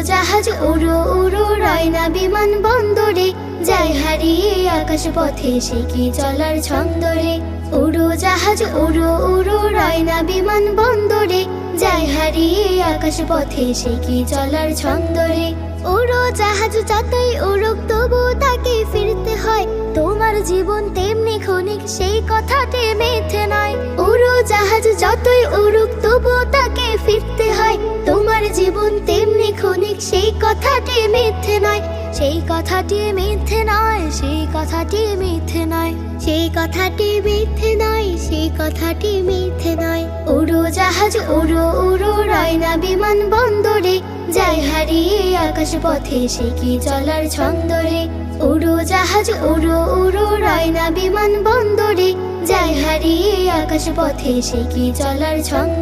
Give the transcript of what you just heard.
জাহাজ উড়ো উড়ো রয় না বিমান বন্দরে, যায় হারিয়ে আকাশ পথে সে কি চলার ছন্দরে। উড়ো জাহাজ উড়ো উড়ো রয় না বিমান বন্দরে, যায় হারিয়ে আকাশ পথে সে কি চলার ছন্দরে। উড়ো জাহাজ যতই উড়ুক তবু তাকে ফিরতে হয়, তোমার জীবন তেমনি ক্ষণিক সেই কথাটি মিথ্যে নয়। উড়ো জাহাজ যতই উড়ুক তবু তাকে ফিরতে হয়, তোমার জীবন তেমনি ক্ষণিক সেই কথাটি মিথ্যে নয়। সেই কথাটি মিথ্যে নয়, সেই কথাটি মিথ্যে নয়, সেই কথাটি মিথ্যে নয়, সেই কথাটি মিথ্যে নয়। উড়ো জাহাজ উড়ো উড়ো রয় না বিমান বন্দরে, যায় হারিয়ে আকাশ পথে সে কি চলার ছন্দরে। উড়ো জাহাজ উড়ো উড়ো রয় না বিমান বন্দরে, যায় হারিয়ে আকাশ পথে সে কি চলার ছন্দ।